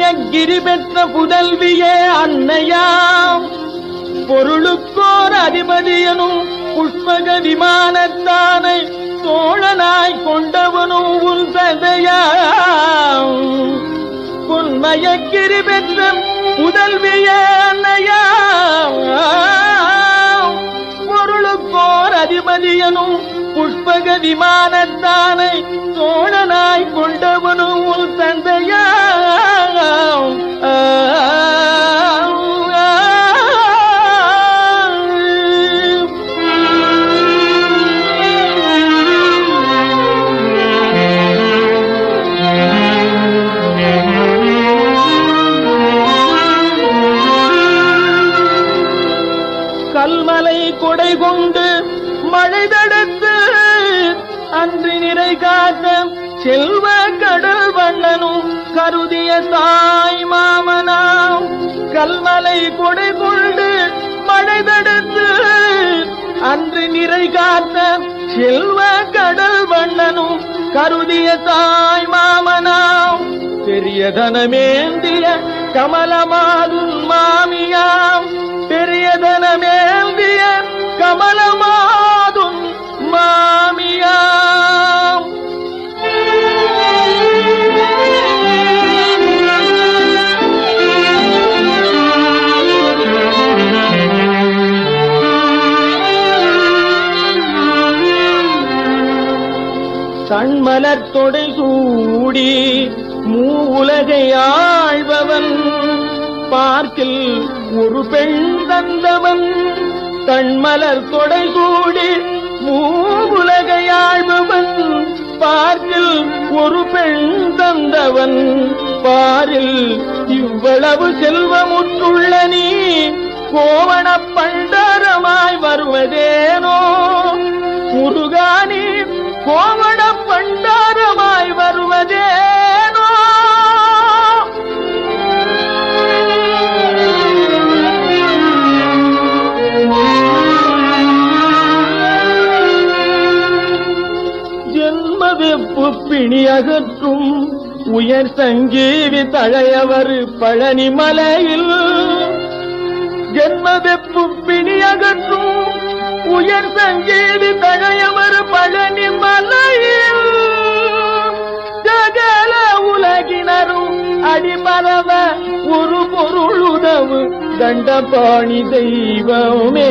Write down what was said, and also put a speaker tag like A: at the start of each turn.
A: கண்மயக்கிரி பெற்ற புதல்வியே அன்னையாம் பொருளுக்கோர் அதிபதியனும் புஷ்பக விமானத்தானை தோழனாய் கொண்டவனும் உன் தந்தையாம் பொன்மயக்கிரி பெற்ற புதல்வியே அன்னையாம் பொருளுக்கோர் அதிபதியனும் புஷ்பக விமானத்தானை தோழனாய் கொண்டவனும் உன் தந்தையாம் கல்மலை கொடை கொண்டு மழை தடுத்து அன்று நிறை காத்த செல்வ கடல் வண்ணனும் கருதிய தாய் மாமனாம் கல்மலை கொடை கொண்டு மழை தடுத்து அன்று நிறை காத்த செல்வ கடல் வண்ணனும் கருதிய தாய் மாமனாம் பெரியதனமேந்திய கமலமாதுன் மாமியாம் பெரியதனமேந்திய கமலமாதுன் மாமியாம் தன்மலர் தொடை சூடி மூவுலகை ஆழ்பவன் பார்க்கில் ஒரு பெண் தந்தவன் தன்மலர் தொடை சூடி மூவுலகை ஆழ்பவன் பார்க்கில் ஒரு பெண் தந்தவன் பாரில் இவ்வளவு செல்வமுற்றுள்ள நீ கோவண பண்டாரமாய் வருவதேனோ முருகானி கோவண பண்டாரமாய் வருவதேனோ ஜென்ம வெப்பு பிணி அகற்றும் உயர் சங்கீவி தழையவர் பழனி மலையில் ஜென்ம வெப்பு பிணி அகற்றும் உயர் சங்கீவி தழையவர் பழனி மலையில் ஜகல உலகினரும் அடிமரவ ஒரு பொருள் உதவு தண்டபாணி தெய்வமே